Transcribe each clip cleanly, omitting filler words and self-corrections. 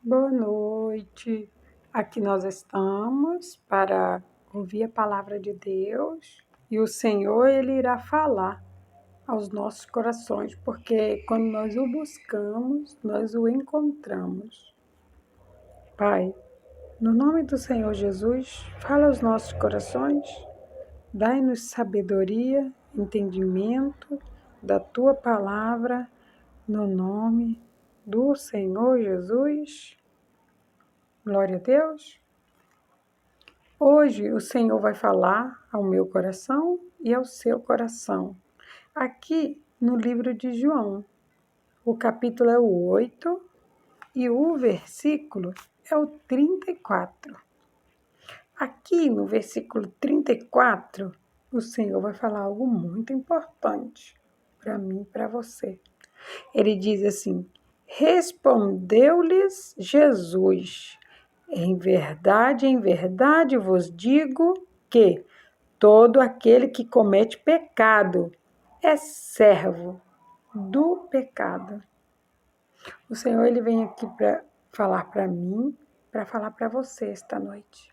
Boa noite. Aqui nós estamos para ouvir a palavra de Deus e o Senhor ele irá falar aos nossos corações, porque quando nós o buscamos, nós o encontramos. Pai, no nome do Senhor Jesus, fala aos nossos corações, dai-nos sabedoria, entendimento da tua palavra, no nome do Senhor Jesus. Glória a Deus. Hoje o Senhor vai falar ao meu coração e ao seu coração. Aqui no livro de João, o capítulo é o 8 e o versículo é o 34. Aqui no versículo 34, o Senhor vai falar algo muito importante para mim e para você. Ele diz assim: respondeu-lhes Jesus: em verdade vos digo que todo aquele que comete pecado é servo do pecado. O Senhor ele vem aqui para falar para mim, para falar para você esta noite.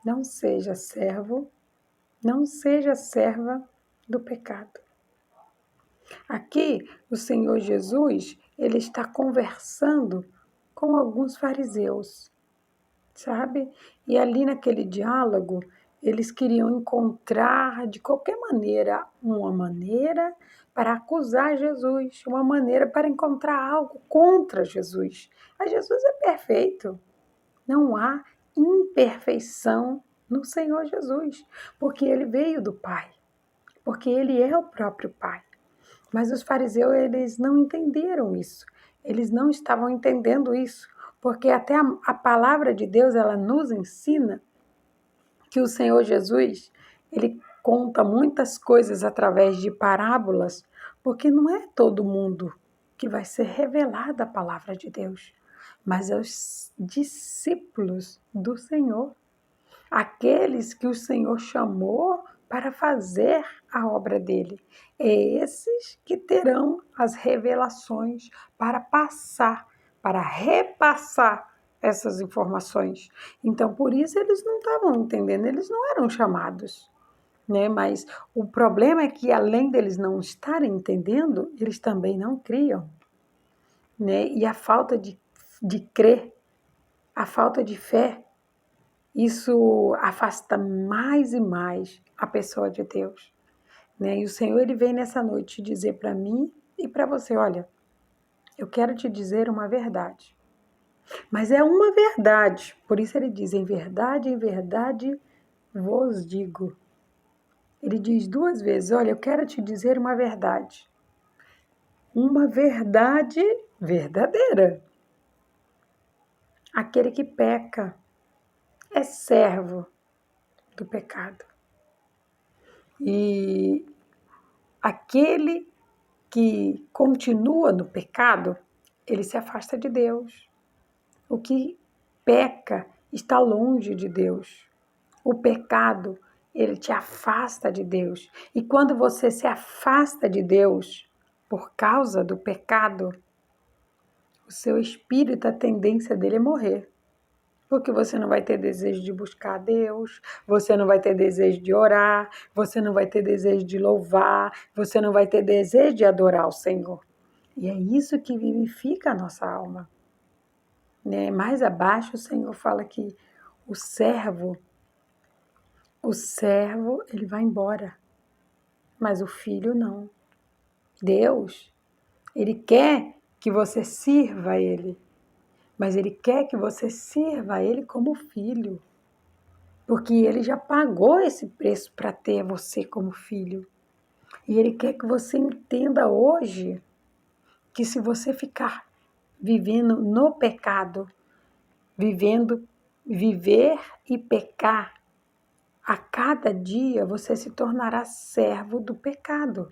Não seja servo, não seja serva do pecado. Aqui, o Senhor Jesus, ele está conversando com alguns fariseus, sabe? E ali naquele diálogo, eles queriam encontrar de qualquer maneira uma maneira para acusar Jesus, uma maneira para encontrar algo contra Jesus. Mas Jesus é perfeito. Não há imperfeição no Senhor Jesus, porque ele veio do Pai, porque ele é o próprio Pai. Mas os fariseus, eles não entenderam isso. Eles não estavam entendendo isso, porque até a palavra de Deus, ela nos ensina que o Senhor Jesus, ele conta muitas coisas através de parábolas, porque não é todo mundo que vai ser revelada a palavra de Deus, mas é os discípulos do Senhor, aqueles que o Senhor chamou para fazer a obra dele. É esses que terão as revelações para passar, para repassar essas informações. Então, por isso eles não estavam entendendo, eles não eram chamados, né? Mas o problema é que, além deles não estarem entendendo, eles também não criam, né? E a falta de crer, a falta de fé, isso afasta mais e mais a pessoa de Deus, né? E o Senhor ele vem nessa noite dizer para mim e para você, olha, eu quero te dizer uma verdade. Mas é uma verdade, por isso ele diz, em verdade vos digo. Ele diz duas vezes, olha, eu quero te dizer uma verdade. Uma verdade verdadeira. Aquele que peca é servo do pecado. E aquele que continua no pecado, ele se afasta de Deus. O que peca está longe de Deus. O pecado, ele te afasta de Deus. E quando você se afasta de Deus por causa do pecado, o seu espírito, a tendência dele é morrer. Porque você não vai ter desejo de buscar Deus, você não vai ter desejo de orar, você não vai ter desejo de louvar, você não vai ter desejo de adorar o Senhor. E é isso que vivifica a nossa alma, né? Mais abaixo o Senhor fala que o servo, ele vai embora, mas o filho não. Deus, ele quer que você sirva a ele, mas ele quer que você sirva a ele como filho, porque ele já pagou esse preço para ter você como filho. E ele quer que você entenda hoje que se você ficar vivendo no pecado, viver e pecar, a cada dia você se tornará servo do pecado.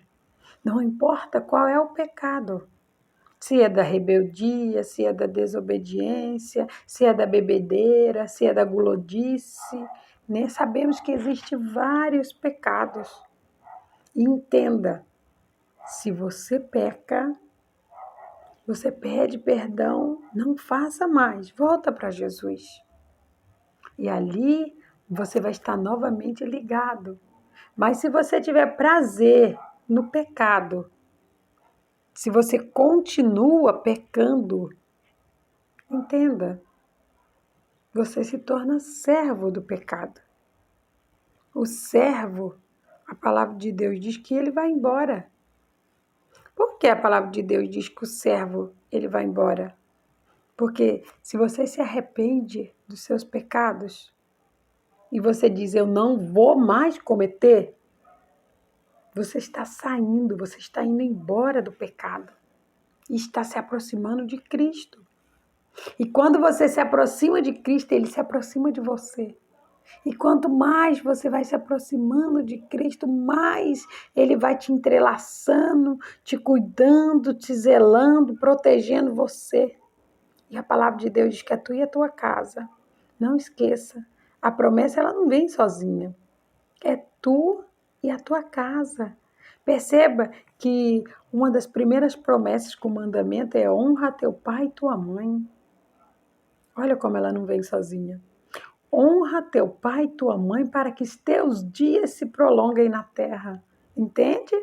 Não importa qual é o pecado. Se é da rebeldia, se é da desobediência, se é da bebedeira, se é da gulodice, né? Sabemos que existem vários pecados. E entenda, se você peca, Você pede perdão, não faça mais, volta para Jesus. E ali você vai estar novamente ligado. Mas se você tiver prazer no pecado, se você continua pecando, entenda, você se torna servo do pecado. O servo, a palavra de Deus diz que ele vai embora. Por que a palavra de Deus diz que o servo ele vai embora? Porque se você se arrepende dos seus pecados e você diz eu não vou mais cometer, você está saindo, você está indo embora do pecado e está se aproximando de Cristo. E quando você se aproxima de Cristo, ele se aproxima de você. E quanto mais você vai se aproximando de Cristo, mais ele vai te entrelaçando, te cuidando, te zelando, protegendo você. E a palavra de Deus diz que é tu e a tua casa. Não esqueça, a promessa ela não vem sozinha. É tu e a tua casa. Perceba que uma das primeiras promessas com o mandamento é honra teu pai e tua mãe. Olha como ela não vem sozinha. Honra teu pai e tua mãe para que os teus dias se prolonguem na terra. Entende?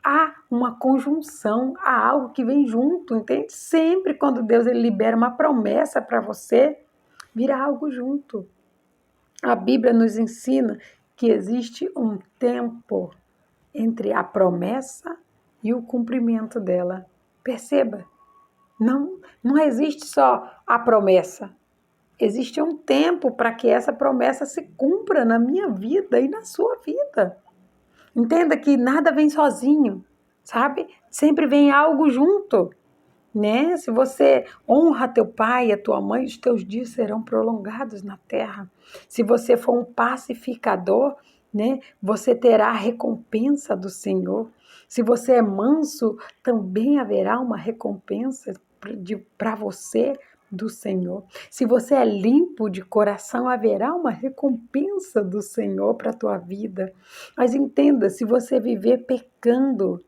Há uma conjunção, há algo que vem junto, entende? Sempre quando Deus ele libera uma promessa para você, vira algo junto. A Bíblia nos ensina que existe um tempo entre a promessa e o cumprimento dela. Perceba, não existe só a promessa. Existe um tempo para que essa promessa se cumpra na minha vida e na sua vida. Entenda que nada vem sozinho, sabe? Sempre vem algo junto, né? Se você honra teu pai e a tua mãe, os teus dias serão prolongados na terra. Se você for um pacificador, né? Você terá a recompensa do Senhor. Se você é manso, também haverá uma recompensa para você do Senhor. Se você é limpo de coração, haverá uma recompensa do Senhor para a tua vida. Mas entenda, se você viver pecando,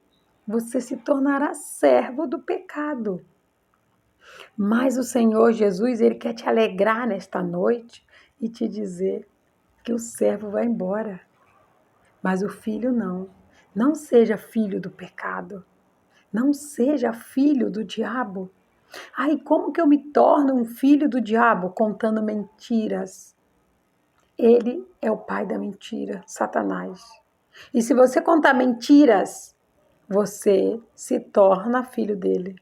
você se tornará servo do pecado. Mas o Senhor Jesus, ele quer te alegrar nesta noite e te dizer que o servo vai embora, mas o filho não. Não seja filho do pecado. Não seja filho do diabo. Ai, como que eu me torno um filho do diabo? Contando mentiras. Ele é o pai da mentira, Satanás. E se você contar mentiras, você se torna filho dele.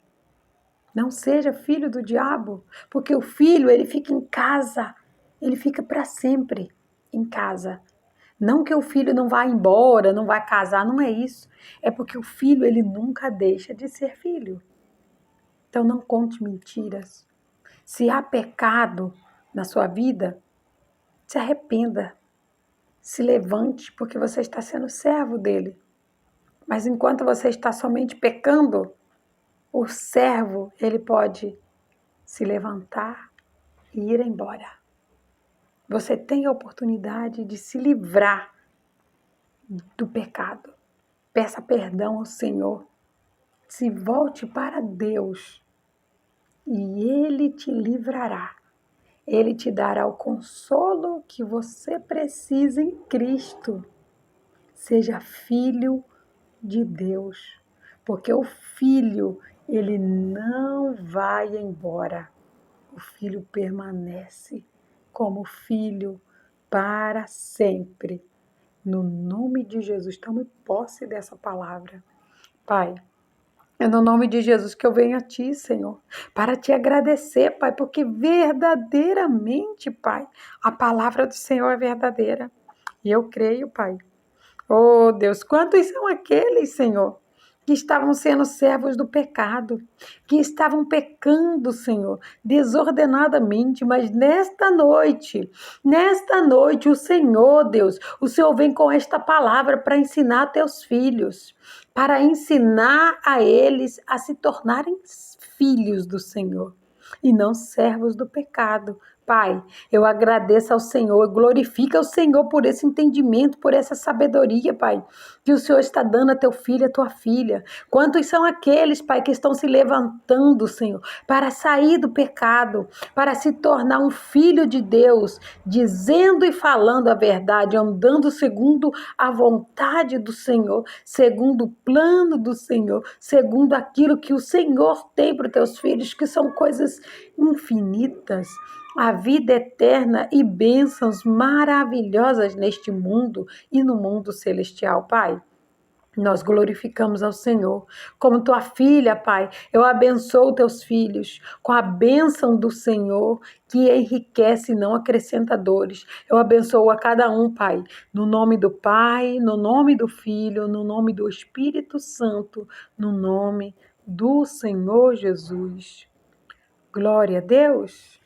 Não seja filho do diabo, porque o filho, ele fica em casa, ele fica para sempre em casa. Não que o filho não vá embora, não vai casar, não é isso. É porque o filho, ele nunca deixa de ser filho. Então não conte mentiras. Se há pecado na sua vida, se arrependa. Se levante, porque você está sendo servo dele. Mas enquanto você está somente pecando, o servo, ele pode se levantar e ir embora. Você tem a oportunidade de se livrar do pecado. Peça perdão ao Senhor. Se volte para Deus e Ele te livrará. Ele te dará o consolo que você precisa em Cristo. Seja filho de Deus, porque o filho, ele não vai embora. O filho permanece como filho para sempre. No nome de Jesus, tome posse dessa palavra. Pai, é no nome de Jesus que eu venho a Ti, Senhor, para Te agradecer, Pai, porque verdadeiramente, Pai, a palavra do Senhor é verdadeira. E eu creio, Pai. Oh, Deus, quantos são aqueles, Senhor, que estavam sendo servos do pecado, que estavam pecando, Senhor, desordenadamente, mas nesta noite, o Senhor, Deus, o Senhor vem com esta palavra para ensinar teus filhos, para ensinar a eles a se tornarem filhos do Senhor e não servos do pecado, Pai, eu agradeço ao Senhor, glorifica o Senhor por esse entendimento, por essa sabedoria, Pai, que o Senhor está dando a teu filho, a tua filha. Quantos são aqueles, Pai, que estão se levantando, Senhor, para sair do pecado, para se tornar um filho de Deus, dizendo e falando a verdade, andando segundo a vontade do Senhor, segundo o plano do Senhor, segundo aquilo que o Senhor tem para os teus filhos, que são coisas infinitas, a vida eterna e bênçãos maravilhosas neste mundo e no mundo celestial, Pai. Nós glorificamos ao Senhor. Como tua filha, Pai, eu abençoo teus filhos com a bênção do Senhor que enriquece e não acrescenta dores. Eu abençoo a cada um, Pai, no nome do Pai, no nome do Filho, no nome do Espírito Santo, no nome do Senhor Jesus. Glória a Deus.